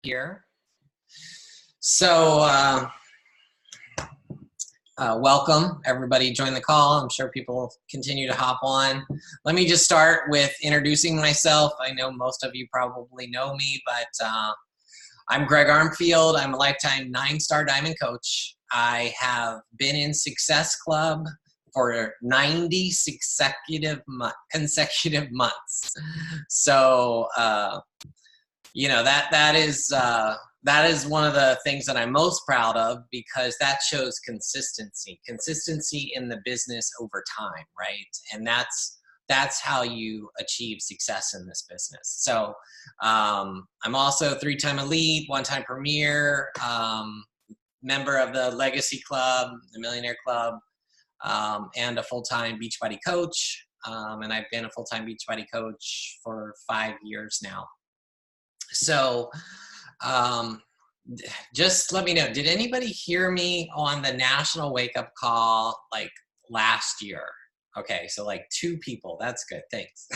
here. So welcome everybody, join the call. I'm sure people continue to hop on. Let me just start with introducing myself. I know most of you probably know me, but I'm Greg Armfield. I'm a lifetime 9-star diamond coach. I have been in Success Club for 90 consecutive months. So you know, that is one of the things that I'm most proud of, because that shows consistency in the business over time, right? And that's how you achieve success in this business. So I'm also 3-time elite, 1-time premier, member of the Legacy Club, the Millionaire Club, and a full-time Beachbody coach. And I've been a full-time Beachbody coach for 5 years now. So just let me know, did anybody hear me on the national wake up call like last year? Okay, so like 2 people. That's good. Thanks.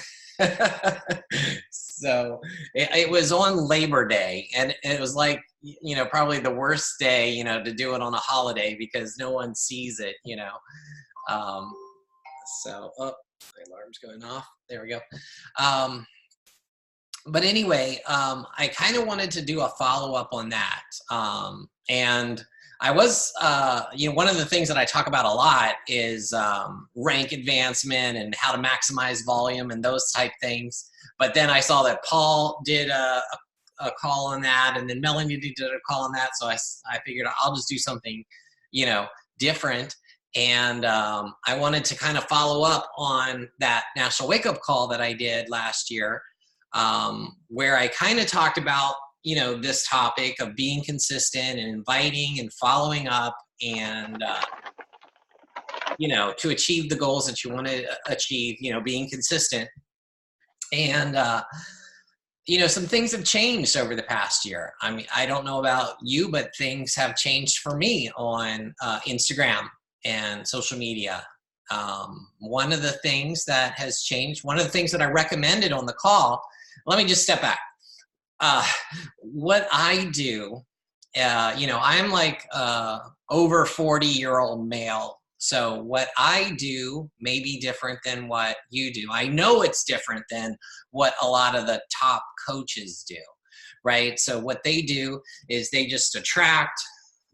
So it was on Labor Day, and it was like, you know, probably the worst day, you know, to do it on a holiday because no one sees it, you know. So, oh, my alarm's going off. There we go. But anyway, I kind of wanted to do a follow-up on that. And I was, you know, one of the things that I talk about a lot is rank advancement and how to maximize volume and those type things. But then I saw that Paul did a call on that, and then Melanie did a call on that. So I figured I'll just do something, you know, different. And I wanted to kind of follow up on that national wake-up call that I did last year, where I kind of talked about, you know, this topic of being consistent and inviting and following up, and, you know, to achieve the goals that you want to achieve, you know, being consistent. And, you know, some things have changed over the past year. I mean, I don't know about you, but things have changed for me on Instagram and social media. One of the things that has changed, one of the things that I recommended on the call, let me just step back. What I do, you know, I'm like over 40-year-old male. So what I do may be different than what you do. I know it's different than what a lot of the top coaches do, right? So what they do is they just attract,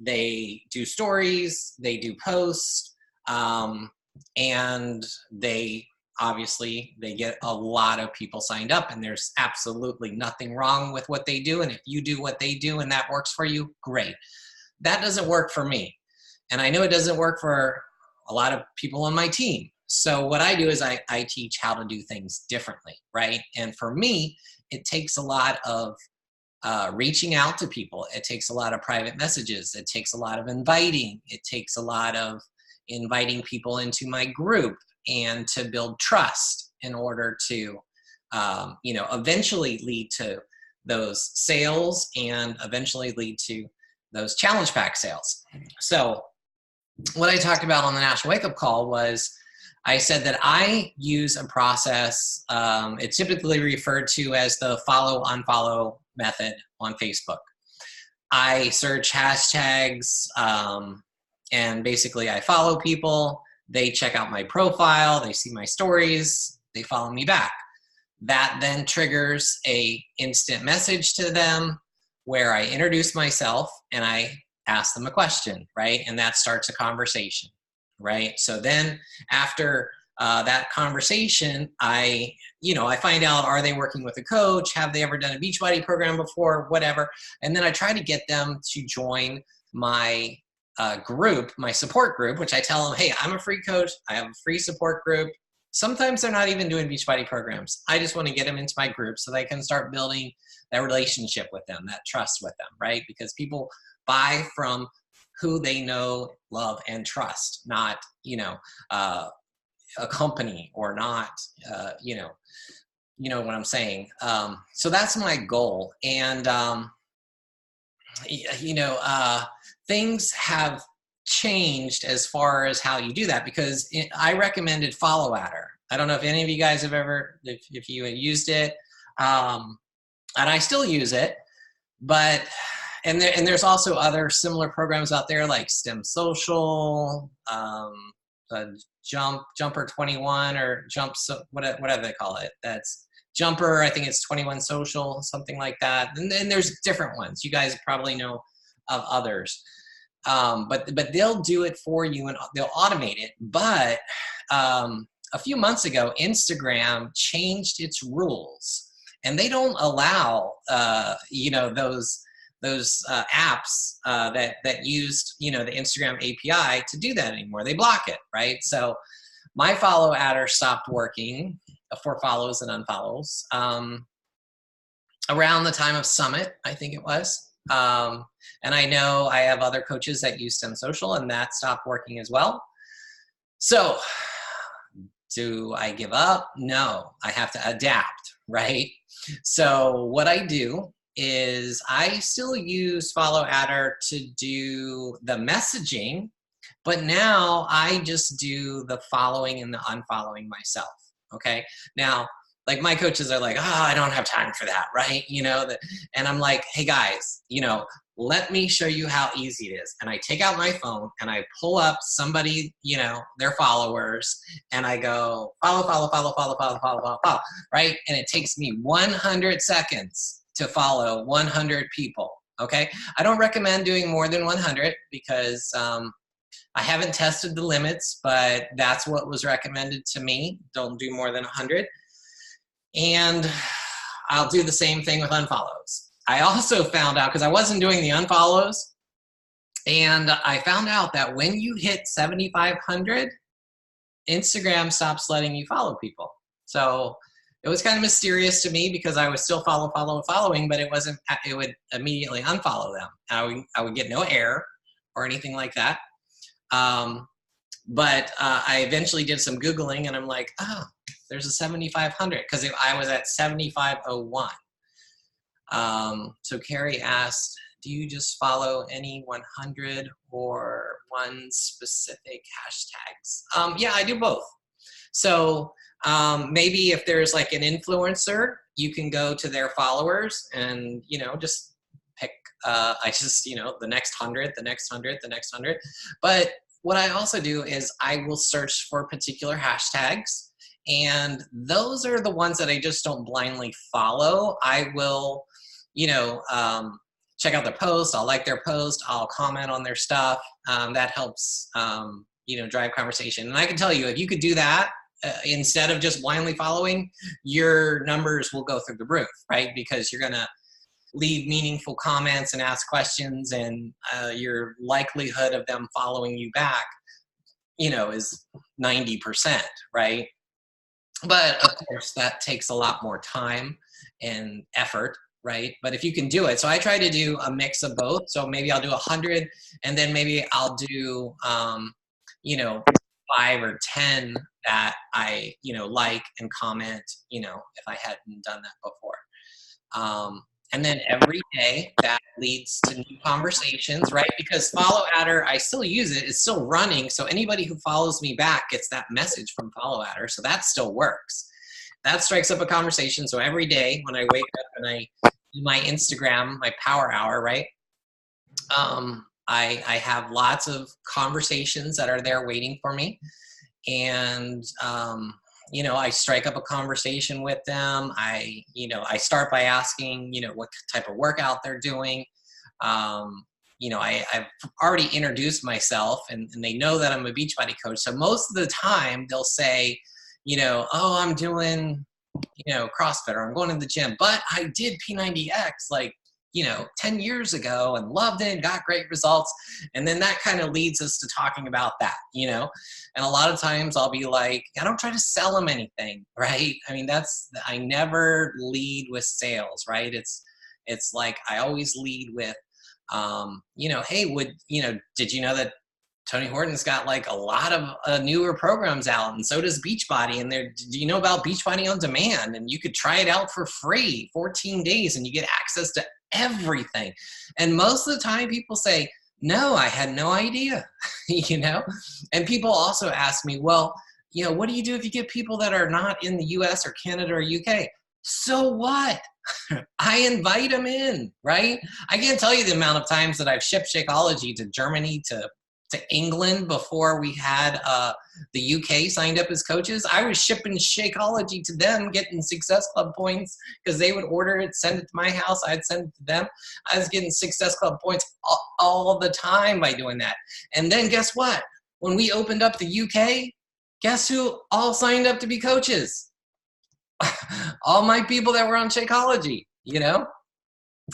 they do stories, they do posts, and they obviously get a lot of people signed up, and there's absolutely nothing wrong with what they do. And if you do what they do and that works for you, great. That doesn't work for me. And I know it doesn't work for a lot of people on my team. So what I do is I teach how to do things differently, right? And for me, it takes a lot of reaching out to people. It takes a lot of private messages. It takes a lot of inviting. It takes a lot of inviting people into my group, and to build trust in order to, you know, eventually lead to those sales and eventually lead to those challenge pack sales. So what I talked about on the national wake up call was, I said that I use a process, it's typically referred to as the follow unfollow method on Facebook. I search hashtags, and basically I follow people. They check out my profile, they see my stories, they follow me back. That then triggers a instant message to them where I introduce myself and I ask them a question, right? And that starts a conversation, right? So then after that conversation, I find out, are they working with a coach? Have they ever done a Beachbody program before? Whatever. And then I try to get them to join my group, my support group, which I tell them, hey, I'm a free coach. I have a free support group. Sometimes they're not even doing Beachbody programs. I just want to get them into my group so they can start building that relationship with them, that trust with them, right? Because people buy from who they know, love, and trust, not, you know, a company, or not, you know what I'm saying. So that's my goal. And, you know, things have changed as far as how you do that, because I recommended Follow Adder. I don't know if any of you guys have ever, if you had used it, and I still use it, But and there's also other similar programs out there like STEM Social, Jumper 21 or whatever they call it. That's Jumper. I think it's 21 Social, something like that. And then there's different ones. You guys probably know of others. But they'll do it for you and they'll automate it. But a few months ago, Instagram changed its rules, and they don't allow those apps that used the Instagram API to do that anymore. They block it, right? So my follow adder stopped working for follows and unfollows around the time of Summit, I think it was. And I know I have other coaches that use STEM Social, and that stopped working as well. So do I give up? No, I have to adapt, right? So what I do is I still use follow adder to do the messaging, but now I just do the following and the unfollowing myself. Okay. Now, like my coaches are like, oh, I don't have time for that, right? And I'm like, hey guys, let me show you how easy it is. And I take out my phone and I pull up somebody, their followers, and I go follow, right? And it takes me 100 seconds to follow 100 people, okay? I don't recommend doing more than 100 because I haven't tested the limits, but that's what was recommended to me. Don't do more than 100. And I'll do the same thing with unfollows. I also found out, because I wasn't doing the unfollows, and I found out that when you hit 7,500, Instagram stops letting you follow people. So it was kind of mysterious to me because I was still following, but it would immediately unfollow them. I would get no error or anything like that. But I eventually did some Googling, and I'm like, oh, there's a 7,500 because I was at 7,501. So Carrie asked, do you just follow any 100 or one specific hashtags? Yeah, I do both. So maybe if there's like an influencer, you can go to their followers and, just pick, the next 100, the next 100, the next 100. But what I also do is I will search for particular hashtags, and those are the ones that I just don't blindly follow. I will, check out their post. I'll like their post. I'll comment on their stuff. That helps, drive conversation. And I can tell you, if you could do that, instead of just blindly following, your numbers will go through the roof, right? Because you're going to leave meaningful comments and ask questions, and your likelihood of them following you back, is 90%, right? But of course, that takes a lot more time and effort, right? But if you can do it, so I try to do a mix of both. So maybe I'll do 100, and then maybe I'll do, 5 or 10 that I, like and comment, if I hadn't done that before. And then every day that leads to new conversations, right? Because follow adder, I still use it, it's still running. So anybody who follows me back gets that message from follow adder. So that still works. That strikes up a conversation. So every day when I wake up and I do my Instagram, my power hour, right? I have lots of conversations that are there waiting for me. And, I strike up a conversation with them. I start by asking, what type of workout they're doing. I've already introduced myself, and they know that I'm a Beachbody coach. So most of the time they'll say, oh, I'm doing, CrossFit, or I'm going to the gym, but I did P90X like, 10 years ago and loved it and got great results. And then that kind of leads us to talking about that, and a lot of times I'll be like, I don't try to sell them anything, right? I mean, I never lead with sales, right? It's like, I always lead with, hey, did you know that Tony Horton's got like a lot of newer programs out, and so does Beachbody. And do you know about Beachbody On Demand? And you could try it out for free, 14 days, and you get access to everything. And most of the time people say, no, I had no idea, And people also ask me, well, what do you do if you get people that are not in the US or Canada or UK? So what? I invite them in, right? I can't tell you the amount of times that I've shipped Shakeology to Germany, to England before we had the UK signed up as coaches. I was shipping Shakeology to them, getting Success Club points because they would order it, send it to my house. I'd send it to them. I was getting Success Club points all the time by doing that. And then guess what? When we opened up the UK, guess who all signed up to be coaches? All my people that were on Shakeology, you know?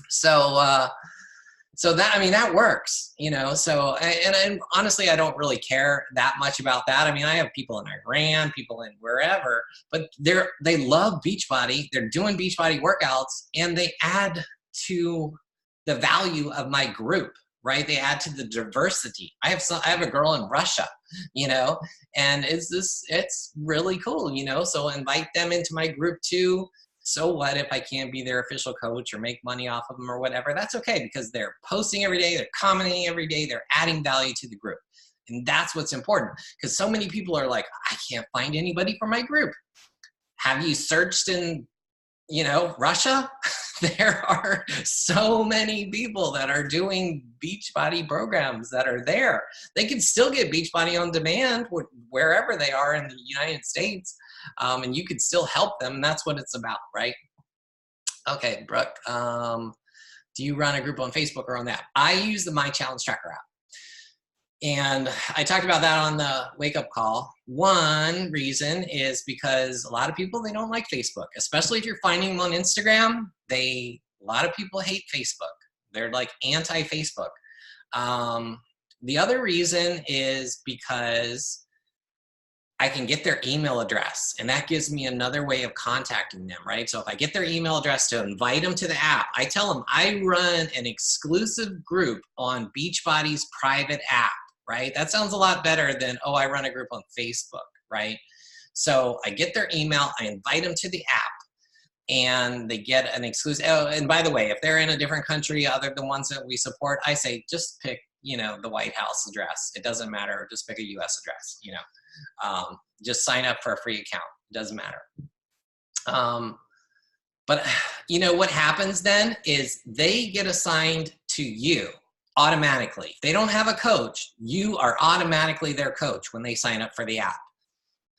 So, so that, I mean, that works, you know? So, and honestly, I don't really care that much about that. I mean, I have people in Iran, people in wherever, but they love Beachbody. They're doing Beachbody workouts and they add to the value of my group, right? They add to the diversity. I have a girl in Russia, you know, and it's really cool, you know, so invite them into my group too. So what if I can't be their official coach or make money off of them or whatever? That's okay because they're posting every day, they're commenting every day, they're adding value to the group. And that's what's important because so many people are like, I can't find anybody for my group. Have you searched in, you know, Russia? There are so many people that are doing Beachbody programs that are there. They can still get Beachbody on demand wherever they are in the United States, and you could still help them. That's what it's about, right? Okay, Brooke, do you run a group on Facebook or on that? I use the My Challenge Tracker app. And I talked about that on the wake up call. One reason is because a lot of people, they don't like Facebook, especially if you're finding them on Instagram. A lot of people hate Facebook. They're like anti-Facebook. The other reason is because I can get their email address and that gives me another way of contacting them, right? So if I get their email address to invite them to the app, I tell them I run an exclusive group on Beachbody's private app. Right? That sounds a lot better than, oh, I run a group on Facebook, right? So I get their email, I invite them to the app, and they get an exclusive, oh, and by the way, if they're in a different country other than ones that we support, I say, just pick, you know, the White House address. It doesn't matter, just pick a US address, you know. Just sign up for a free account, it doesn't matter. But you know, what happens then is they get assigned to you automatically. If they don't have a coach, you are automatically their coach when they sign up for the app,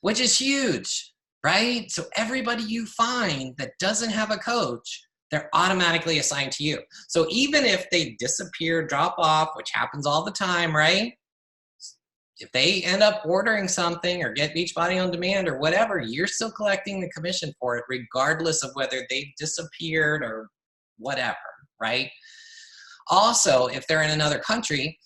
which is huge, right? So everybody you find that doesn't have a coach, they're automatically assigned to you. So even if they disappear, drop off, which happens all the time, right? If they end up ordering something or get Beachbody on demand or whatever, you're still collecting the commission for it, regardless of whether they've disappeared or whatever, right? Also, if they're in another country,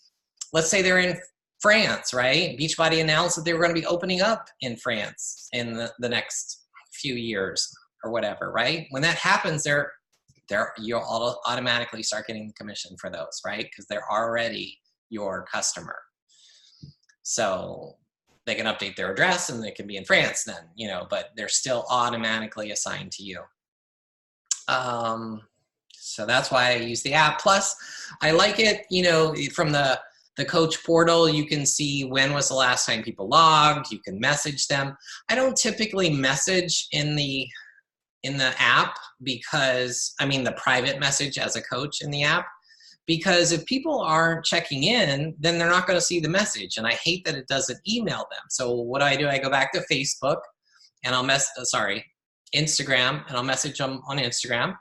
let's say they're in France, right? Beachbody announced that they were going to be opening up in France in the next few years or whatever, right? When that happens, you'll automatically start getting the commission for those, right? Because they're already your customer. So they can update their address and they can be in France then, you know, but they're still automatically assigned to you. So that's why I use the app. Plus, I like it, you know, from the coach portal, you can see when was the last time people logged, you can message them. I don't typically message in the app because, I mean the private message as a coach in the app, because if people aren't checking in, then they're not going to see the message. And I hate that it doesn't email them. So what do? I go back to Facebook and I'll Instagram, and I'll message them on Instagram.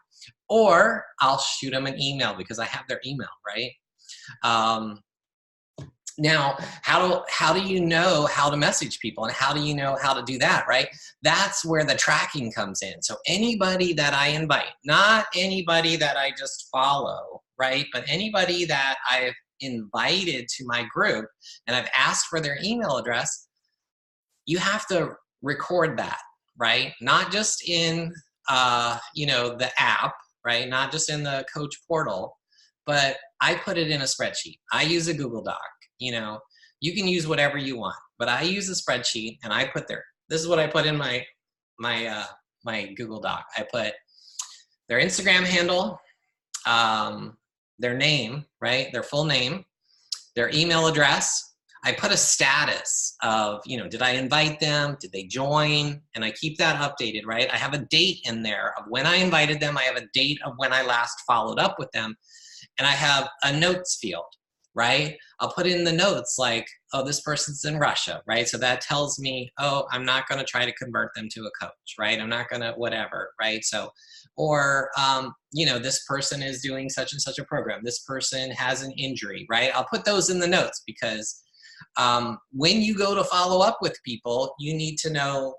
Or I'll shoot them an email because I have their email, right? Now, how do you know how to message people and how do you know how to do that, right? That's where the tracking comes in. So anybody that I invite, not anybody that I just follow, right? But anybody that I've invited to my group and I've asked for their email address, you have to record that, right? Not just in, you know, the app, right? Not just in the coach portal, but I put it in a spreadsheet. I use a Google Doc. You know, you can use whatever you want, but I use a spreadsheet and I put this is what I put in my Google Doc. I put their Instagram handle, their name, right? Their full name, their email address. I put a status of, you know, did I invite them? Did they join? And I keep that updated, right? I have a date in there of when I invited them. I have a date of when I last followed up with them. And I have a notes field, right? I'll put in the notes like, oh, this person's in Russia, right? So that tells me, oh, I'm not going to try to convert them to a coach, right? I'm not going to whatever, right? So, or, you know, this person is doing such and such a program. This person has an injury, right? I'll put those in the notes because when you go to follow up with people, you need to know.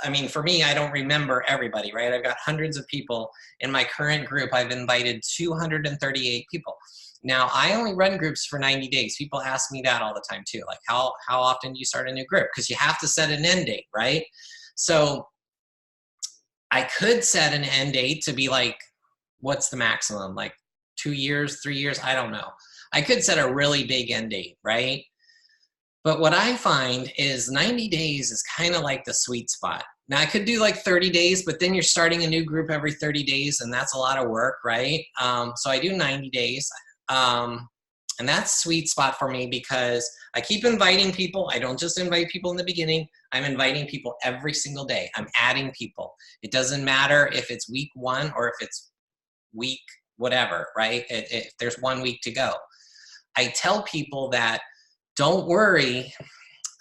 I mean, for me, I don't remember everybody, right? I've got hundreds of people in my current group. I've invited 238 people. Now, I only run groups for 90 days. People ask me that all the time too. Like, how often do you start a new group? Because you have to set an end date, right? So I could set an end date to be like, what's the maximum? Like 2 years, 3 years? I don't know. I could set a really big end date, right? But what I find is 90 days is kind of like the sweet spot. Now I could do like 30 days, but then you're starting a new group every 30 days and that's a lot of work, right? So I do 90 days. And that's sweet spot for me because I keep inviting people. I don't just invite people in the beginning. I'm inviting people every single day. I'm adding people. It doesn't matter if it's week 1 or if it's week whatever, right? If there's 1 week to go. I tell people that don't worry,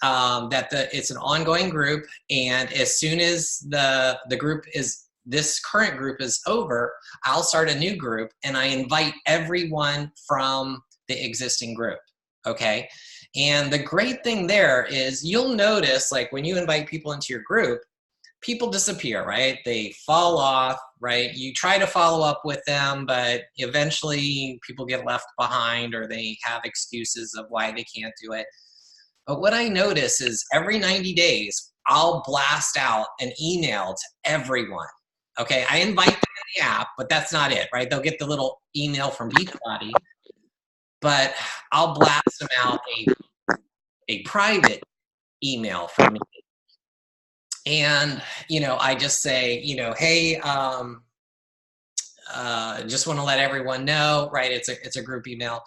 that it's an ongoing group, and as soon as the group is, this current group is over, I'll start a new group and I invite everyone from the existing group, okay? And the great thing there is you'll notice, like when you invite people into your group, people disappear, right? They fall off, right? You try to follow up with them, but eventually people get left behind or they have excuses of why they can't do it. But what I notice is every 90 days, I'll blast out an email to everyone. Okay, I invite them in the app, but that's not it, right? They'll get the little email from Beachbody, but I'll blast them out a private email from me. And, you know, I just say, you know, hey, just want to let everyone know, right? It's a group email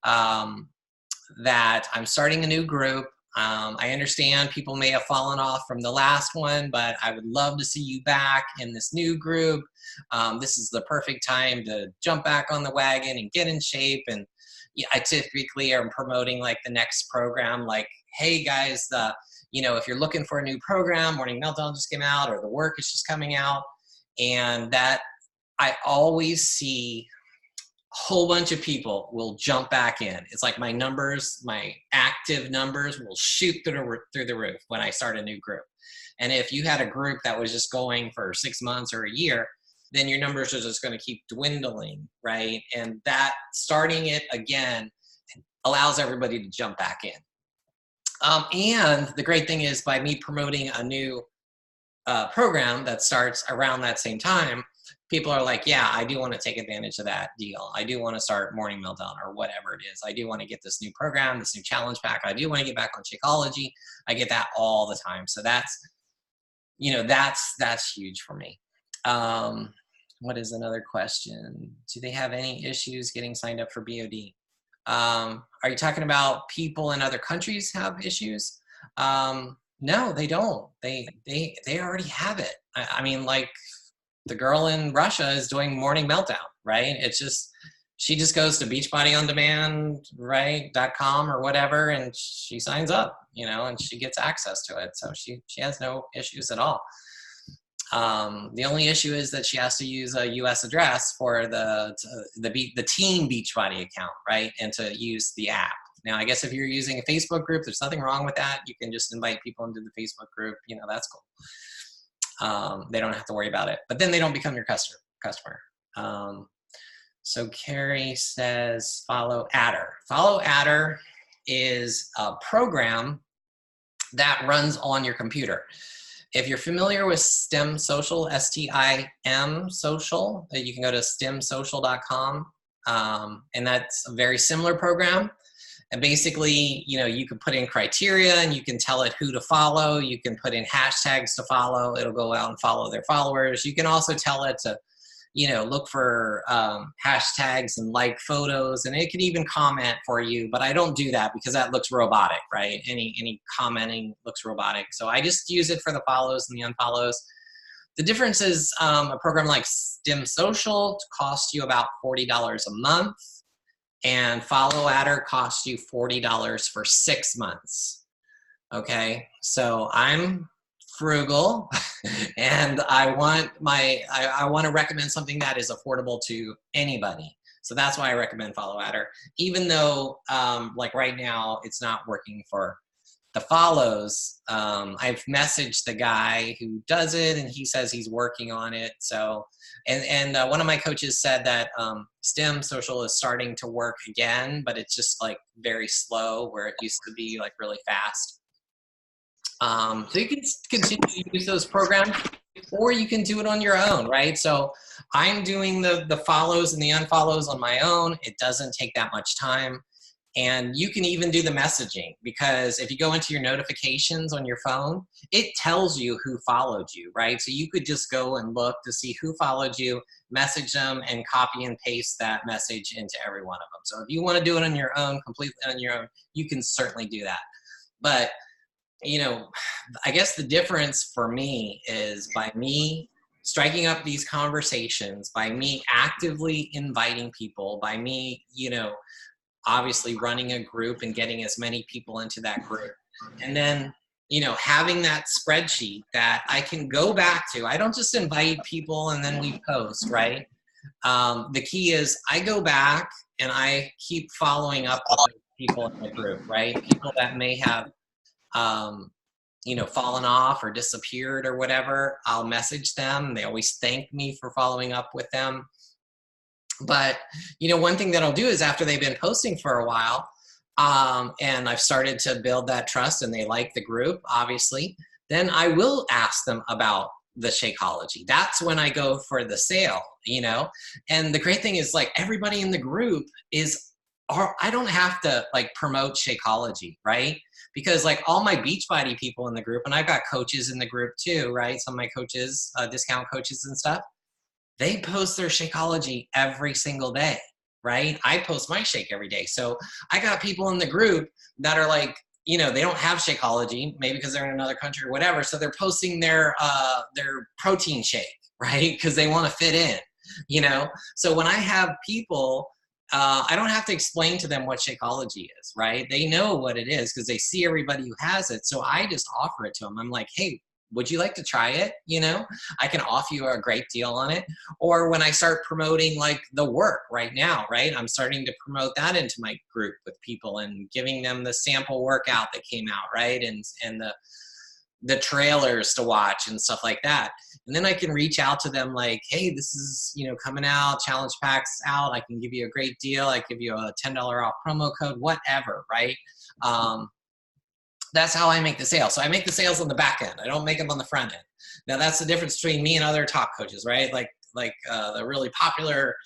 that I'm starting a new group. I understand people may have fallen off from the last one, but I would love to see you back in this new group. This is the perfect time to jump back on the wagon and get in shape. And yeah, I typically am promoting like the next program, like, hey guys, you know, if you're looking for a new program, Morning Meltdown just came out, or the work is just coming out. And that I always see a whole bunch of people will jump back in. It's like my numbers, my active numbers will shoot through the roof when I start a new group. And if you had a group that was just going for 6 months or a year, then your numbers are just going to keep dwindling, right? And that starting it again allows everybody to jump back in. And the great thing is by me promoting a new program that starts around that same time, people are like, yeah, I do want to take advantage of that deal. I do want to start Morning Meltdown or whatever it is. I do want to get this new program, this new challenge pack. I do want to get back on Shakeology. I get that all the time. So that's, you know, that's huge for me. What is another question? Do they have any issues getting signed up for BOD? Are you talking about people in other countries have issues? No, they don't. They already have it. I mean, like the girl in Russia is doing Morning Meltdown, right? It's just, she just goes to Beachbody On Demand, right, .com or whatever, and she signs up, you know, and she gets access to it. So she has no issues at all. The only issue is that she has to use a US address for the Team Beachbody account, right? And to use the app. Now, I guess if you're using a Facebook group, there's nothing wrong with that. You can just invite people into the Facebook group. You know, that's cool. They don't have to worry about it. But then they don't become your customer. So Carrie says, follow Adder. Follow Adder is a program that runs on your computer. If you're familiar with STEM Social, STIM Social, you can go to stemsocial.com, and that's a very similar program. And basically, you know, you can put in criteria and you can tell it who to follow. You can put in hashtags to follow. It'll go out and follow their followers. You can also tell it to, look for hashtags and like photos, and it can even comment for you, but I don't do that because that looks robotic, right? Any commenting looks robotic. So I just use it for the follows and the unfollows. The difference is a program like Stem Social costs you about $40 a month, and Follow Adder costs you $40 for 6 months. Okay, so I'm frugal and I want to recommend something that is affordable to anybody. So that's why I recommend Follow Adder, even though like right now it's not working for the follows. I've messaged the guy who does it and he says he's working on it. So, and one of my coaches said that Stem Social is starting to work again, but it's just like very slow where it used to be like really fast. So you can continue to use those programs, or you can do it on your own, right? So I'm doing the follows and the unfollows on my own. It doesn't take that much time. And you can even do the messaging, because if you go into your notifications on your phone, it tells you who followed you, right? So you could just go and look to see who followed you, message them, and copy and paste that message into every one of them. So if you want to do it on your own, completely on your own, you can certainly do that. But I guess the difference for me is by me striking up these conversations, by me actively inviting people, by me, obviously running a group and getting as many people into that group. And then, having that spreadsheet that I can go back to. I don't just invite people and then we post, right? The key is I go back and I keep following up with people in the group, right? People that may have fallen off or disappeared or whatever, I'll message them. They always thank me for following up with them. But, one thing that I'll do is after they've been posting for a while, and I've started to build that trust and they like the group, obviously, then I will ask them about the Shakeology. That's when I go for the sale, And the great thing is, like, everybody in the group I don't have to like promote Shakeology, right? Because like all my Beachbody people in the group, and I've got coaches in the group too, right? Some of my coaches, discount coaches and stuff, they post their Shakeology every single day, right? I post my shake every day. So I got people in the group that are like, they don't have Shakeology, maybe because they're in another country or whatever. So they're posting their protein shake, right? Because they want to fit in, So when I have people, I don't have to explain to them what Shakeology is, right? They know what it is because they see everybody who has it. So I just offer it to them. I'm like, hey, would you like to try it? I can offer you a great deal on it. Or when I start promoting like the work right now, right? I'm starting to promote that into my group with people and giving them the sample workout that came out, right? And the trailers to watch and stuff like that. And then I can reach out to them like, hey, this is, coming out, challenge packs out. I can give you a great deal. I give you a $10 off promo code, whatever, right? That's how I make the sales. So I make the sales on the back end. I don't make them on the front end. Now that's the difference between me and other top coaches, right? Like the really popular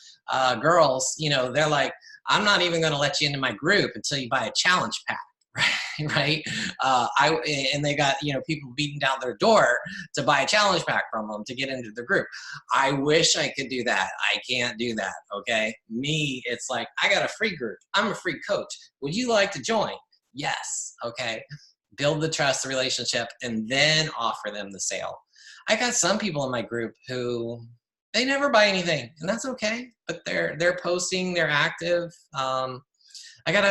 girls, they're like, I'm not even going to let you into my group until you buy a challenge pack. Right? And they got, people beating down their door to buy a challenge pack from them to get into the group. I wish I could do that. I can't do that. Okay. Me, it's like, I got a free group. I'm a free coach. Would you like to join? Yes. Okay. Build the trust, the relationship, and then offer them the sale. I got some people in my group who they never buy anything, and that's okay. But they're posting, they're active. I got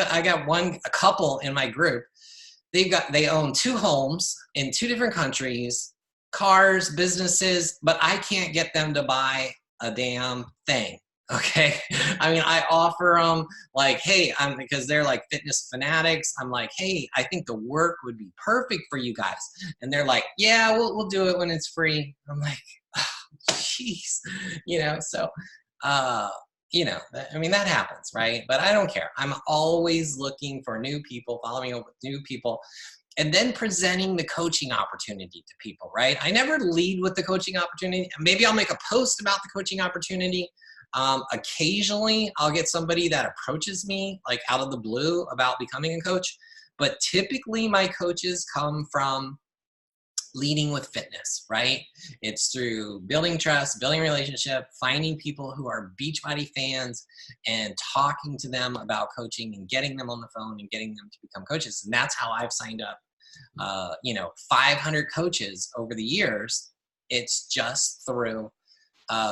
a couple in my group. They own 2 homes in 2 different countries, cars, businesses, but I can't get them to buy a damn thing. Okay. I mean, I offer them like, hey, because they're like fitness fanatics. I'm like, hey, I think the work would be perfect for you guys. And they're like, yeah, we'll do it when it's free. I'm like, jeez, so, I mean, that happens, right? But I don't care. I'm always looking for new people, following up with new people, and then presenting the coaching opportunity to people, right? I never lead with the coaching opportunity. Maybe I'll make a post about the coaching opportunity. Occasionally I'll get somebody that approaches me like out of the blue about becoming a coach, but typically my coaches come from leading with fitness, right? It's through building trust, building relationship, finding people who are Beachbody fans and talking to them about coaching and getting them on the phone and getting them to become coaches. And that's how I've signed up, 500 coaches over the years. It's just through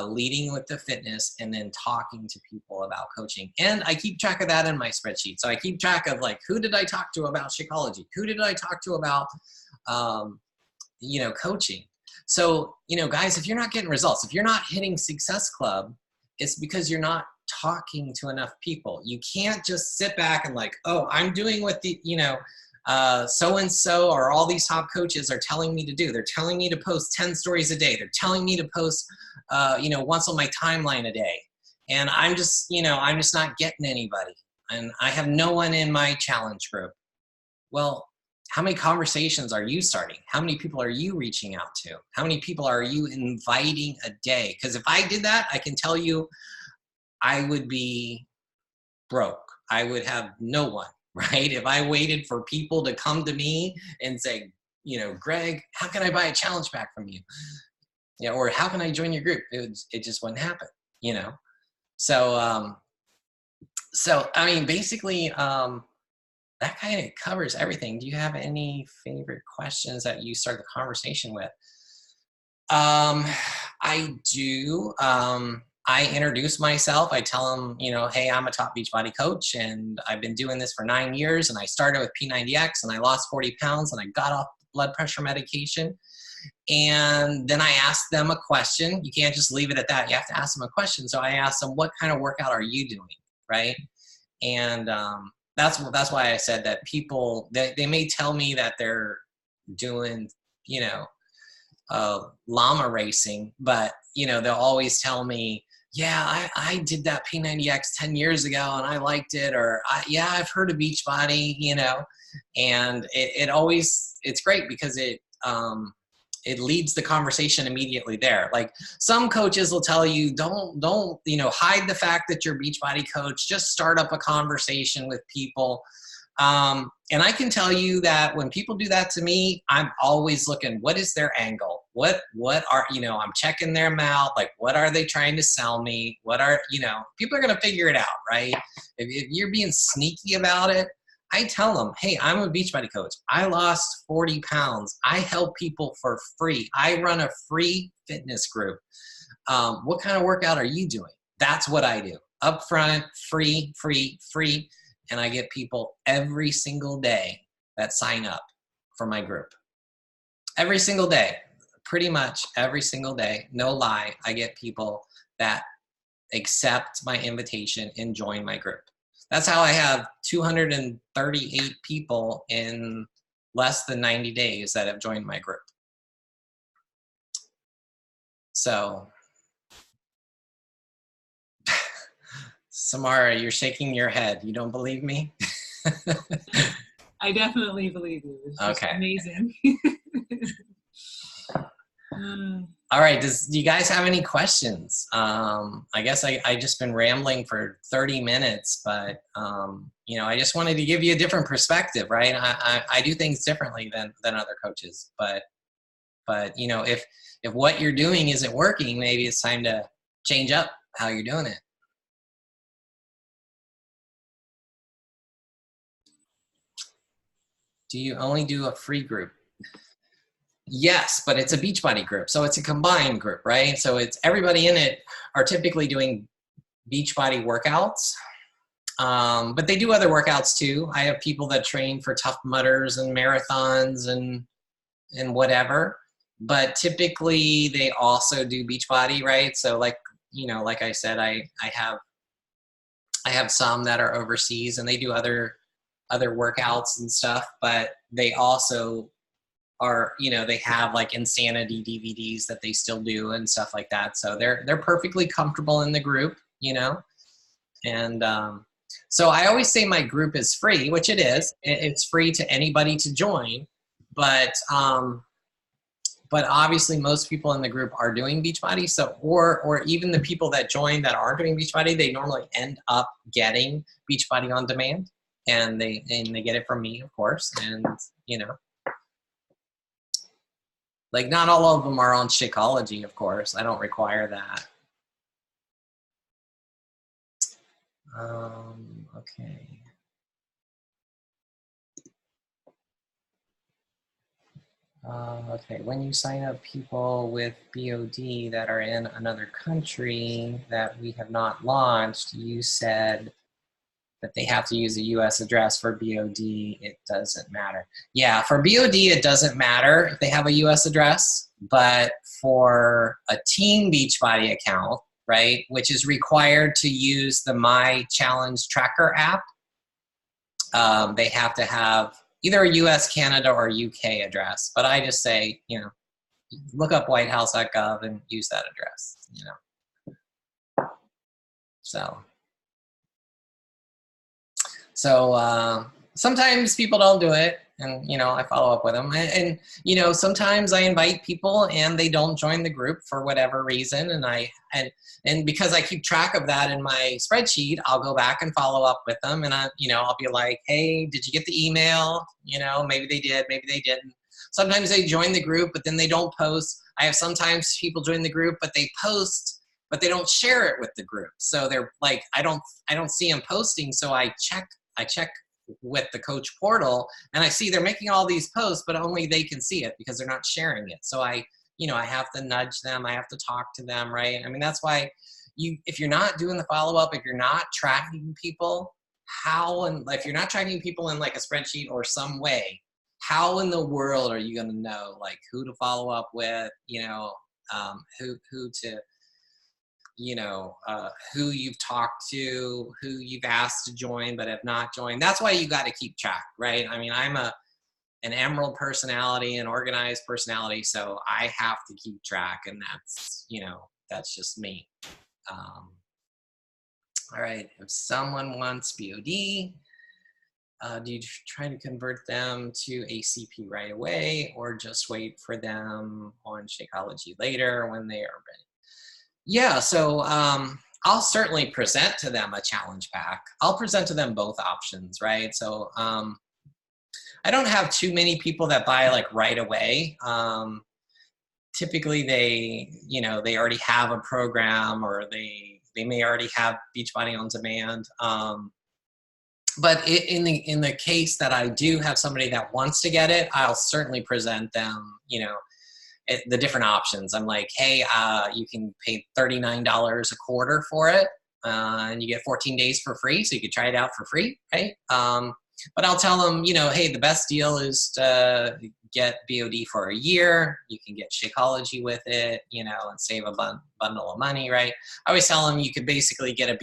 leading with the fitness and then talking to people about coaching. And I keep track of that in my spreadsheet. So I keep track of like, who did I talk to about Shakeology? Who did I talk to about, coaching? So, guys, if you're not getting results, if you're not hitting Success Club, it's because you're not talking to enough people. You can't just sit back and like, oh, I'm doing what the, so-and-so or all these top coaches are telling me to do. They're telling me to post 10 stories a day. They're telling me to post, once on my timeline a day. And I'm just not getting anybody. And I have no one in my challenge group. Well, how many conversations are you starting? How many people are you reaching out to? How many people are you inviting a day? Because if I did that, I can tell you I would be broke. I would have no one, right? If I waited for people to come to me and say, Greg, how can I buy a challenge pack from you? Yeah, or how can I join your group? It just wouldn't happen, So, I mean, basically, that kind of covers everything. Do you have any favorite questions that you start the conversation with? I do. I introduce myself. I tell them, hey, I'm a top Beachbody coach and I've been doing this for 9 years, and I started with P90X and I lost 40 pounds and I got off blood pressure medication. And then I ask them a question. You can't just leave it at that. You have to ask them a question. So I ask them, what kind of workout are you doing? Right. And that's why I said that people, they may tell me that they're doing, llama racing, but, they'll always tell me, yeah, I did that P90X 10 years ago and I liked it. Or I've heard of Beachbody, and it's great because it leads the conversation immediately there. Like some coaches will tell you, don't, hide the fact that you're a Beachbody coach, just start up a conversation with people. And I can tell you that when people do that to me, I'm always looking, what is their angle? What are, I'm checking their mouth. Like, what are they trying to sell me? What are, people are going to figure it out, right? If you're being sneaky about it, I tell them, hey, I'm a Beachbody coach. I lost 40 pounds. I help people for free. I run a free fitness group. What kind of workout are you doing? That's what I do. Upfront, free. And I get people every single day that sign up for my group. Every single day, pretty much every single day, no lie, I get people that accept my invitation and join my group. That's how I have 238 people in less than 90 days that have joined my group. So, Samara, you're shaking your head. You don't believe me? I definitely believe you. It's just amazing. All right. Do you guys have any questions? I guess I just been rambling for 30 minutes, but I just wanted to give you a different perspective, right? I do things differently than other coaches, but if what you're doing isn't working, maybe it's time to change up how you're doing it. Do you only do a free group? Yes, but it's a Beachbody group. So it's a combined group, right? So it's everybody in it are typically doing Beachbody workouts. But they do other workouts too. I have people that train for Tough Mudders and marathons and whatever. But typically they also do Beachbody, right? So like I said, I have some that are overseas and they do other workouts and stuff, but they also are, they have like Insanity DVDs that they still do and stuff like that. So they're perfectly comfortable in the group, and so I always say my group is free, which it is. It's free to anybody to join, but obviously most people in the group are doing Beachbody. So, or even the people that join that aren't doing Beachbody, they normally end up getting Beachbody on demand. And they get it from me, of course, and Like, not all of them are on Shakeology, of course. I don't require that. Okay. Okay, when you sign up people with BOD that are in another country that we have not launched, you said that they have to use a US address. For BOD, it doesn't matter. Yeah, for BOD, it doesn't matter if they have a US address, but for a Team Beachbody account, right, which is required to use the My Challenge Tracker app, they have to have either a US, Canada, or UK address. But I just say, you know, look up whitehouse.gov and use that address, you know. So sometimes people don't do it, and, you know, I follow up with them. And you know, sometimes I invite people and they don't join the group for whatever reason, and because I keep track of that in my spreadsheet, I'll go back and follow up with them, and you know, I'll be like, hey, did you get the email? You know, maybe they did, maybe they didn't. Sometimes they join the group, but then they don't post. I have sometimes people join the group, but they post, but they don't share it with the group. So they're like, I don't see them posting, so I check with the coach portal, and I see they're making all these posts, but only they can see it because they're not sharing it. So I have to nudge them. I have to talk to them, right? I mean, that's why if you're not doing the follow-up, if you're not tracking people, if you're not tracking people in like a spreadsheet or some way, how in the world are you going to know like who to follow up with, you know, who to, you know, who you've talked to, who you've asked to join but have not joined. That's why you got to keep track, right? I mean, I'm an Emerald personality, an organized personality, so I have to keep track, and that's, you know, that's just me. All right, if someone wants BOD, do you try to convert them to ACP right away, or just wait for them on Shakeology later when they are ready? Yeah, so I'll certainly present to them a challenge pack. I'll present to them both options, right? So I don't have too many people that buy like right away. Typically they already have a program, or they may already have Beachbody on Demand. But in the case that I do have somebody that wants to get it, I'll certainly present them, you know, the different options. I'm like, hey, you can pay $39 a quarter for it, and you get 14 days for free, so you could try it out for free, right? But I'll tell them, you know, hey, the best deal is to get BOD for a year. You can get Shakeology with it, you know, and save a bundle of money, right? I always tell them you could basically get a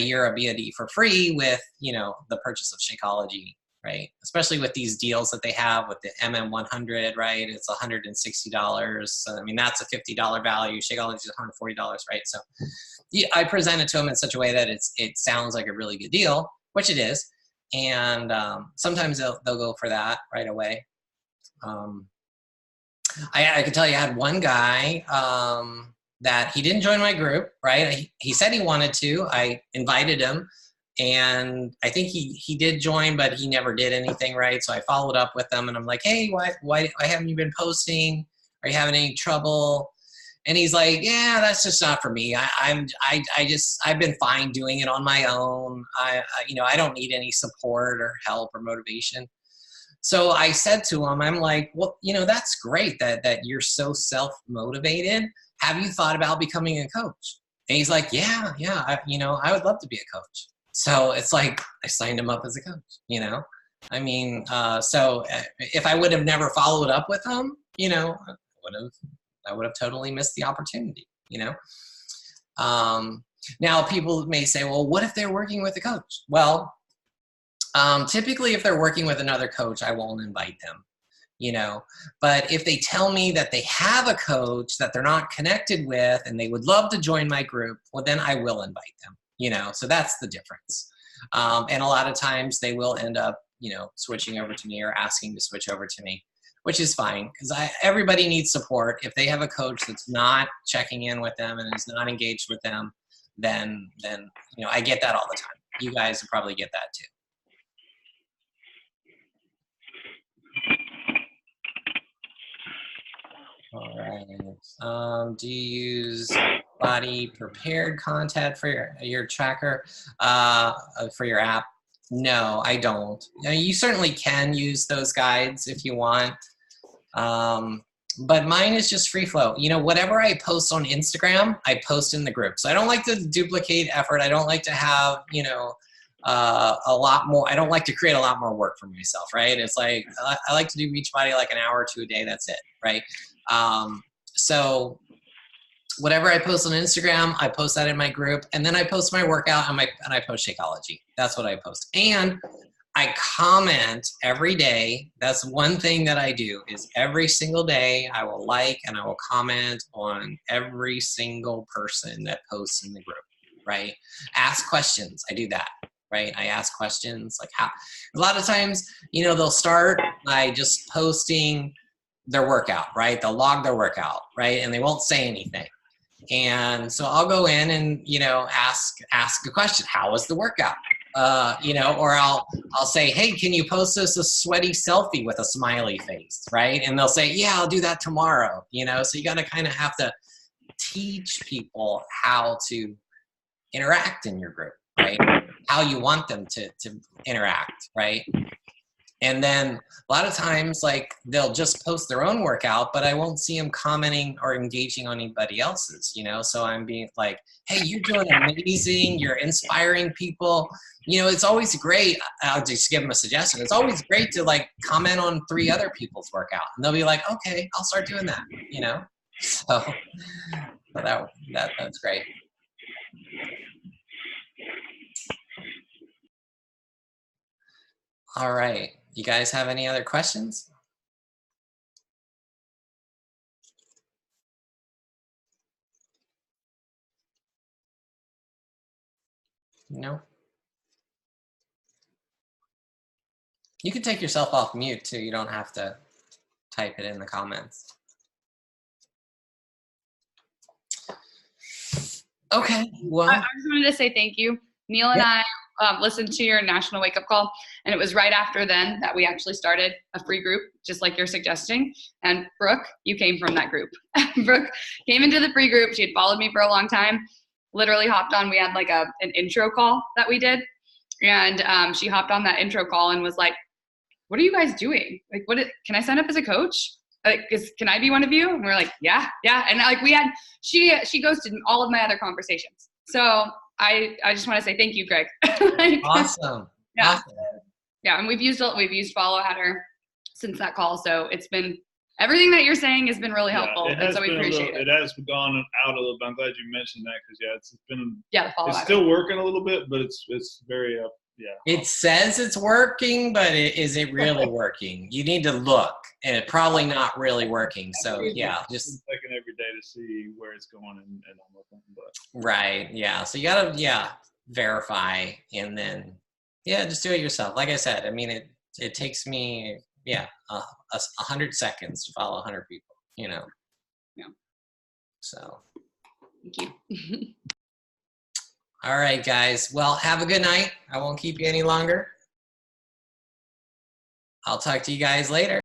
year of BOD for free with, you know, the purchase of Shakeology, right? Especially with these deals that they have with the MM100, right? It's $160. So, I mean, that's a $50 value. Shakeology is $140, right? So yeah, I present it to them in such a way that it sounds like a really good deal, which it is. And sometimes they'll go for that right away. I can tell you, I had one guy that he didn't join my group, right? He said he wanted to. I invited him, and I think he did join, but he never did anything, right? So I followed up with him, and I'm like, hey, why haven't you been posting? Are you having any trouble? And he's like, yeah, that's just not for me. I've been fine doing it on my own. I don't need any support or help or motivation. So I said to him, I'm like, well, you know, that's great that you're so self-motivated. Have you thought about becoming a coach? And he's like, yeah, I would love to be a coach. So it's like, I signed him up as a coach, you know? I mean, so if I would have never followed up with him, you know, I would have totally missed the opportunity, you know? Now people may say, well, what if they're working with a coach? Well, typically if they're working with another coach, I won't invite them, you know? But if they tell me that they have a coach that they're not connected with and they would love to join my group, well, then I will invite them, you know? So that's the difference. And a lot of times they will end up, you know, switching over to me or asking to switch over to me, which is fine, because everybody needs support. If they have a coach that's not checking in with them and is not engaged with them, then you know, I get that all the time. You guys will probably get that too. All right. Do you use body prepared content for your tracker, for your app? No, I don't. You certainly can use those guides if you want. But mine is just free flow. You know, whatever I post on Instagram, I post in the group. So I don't like to duplicate effort. I don't like to have, you know, a lot more. I don't like to create a lot more work for myself, right? It's like, I like to do Beachbody like an hour or two a day. That's it, right? So whatever I post on Instagram, I post that in my group, and then I post my workout and I post Shakeology. That's what I post. And I comment every day. That's one thing that I do, is every single day I will like and I will comment on every single person that posts in the group, right? Ask questions. I do that, right? I ask questions like how, a lot of times, you know, they'll start by just posting their workout, right? They'll log their workout, right? And they won't say anything. And so I'll go in and, you know, ask a question. How was the workout? You know, or I'll say, hey, can you post us a sweaty selfie with a smiley face, right? And they'll say, yeah, I'll do that tomorrow, you know? So you got to kind of have to teach people how to interact in your group, right? How you want them to interact, right? And then a lot of times, like, they'll just post their own workout, but I won't see them commenting or engaging on anybody else's, you know? So I'm being like, hey, you're doing amazing. You're inspiring people. You know, it's always great. I'll just give them a suggestion. It's always great to, like, comment on 3 other people's workout. And they'll be like, okay, I'll start doing that, you know? So that's great. All right. You guys have any other questions? No? You can take yourself off mute too. You don't have to type it in the comments. Okay, well. I just wanted to say thank you. Neil and I listened to your national wake up call, and it was right after then that we actually started a free group, just like you're suggesting. And Brooke, you came from that group. Brooke came into the free group. She had followed me for a long time, literally hopped on. We had like an intro call that we did. And she hopped on that intro call and was like, what are you guys doing? Like, can I sign up as a coach? Like, can I be one of you? And we're like, yeah. And like she ghosted all of my other conversations. So I just want to say thank you, Greg. Like, awesome. Yeah. Awesome. Yeah. And we've used Follow Hatter since that call. So it's been, everything that you're saying has been really helpful. And so we appreciate it. It has gone out a little bit. I'm glad you mentioned that because it's been, it's still working a little bit, but it's very It says it's working, but is it really working? You need to look, and it's probably not really working. So yeah, just checking every day to see where it's going, and I'm looking. But right, yeah. So you gotta verify, and then just do it yourself. Like I said, I mean it takes me 100 seconds to follow 100 people. You know. Yeah. So. Thank you. All right, guys. Well, have a good night. I won't keep you any longer. I'll talk to you guys later.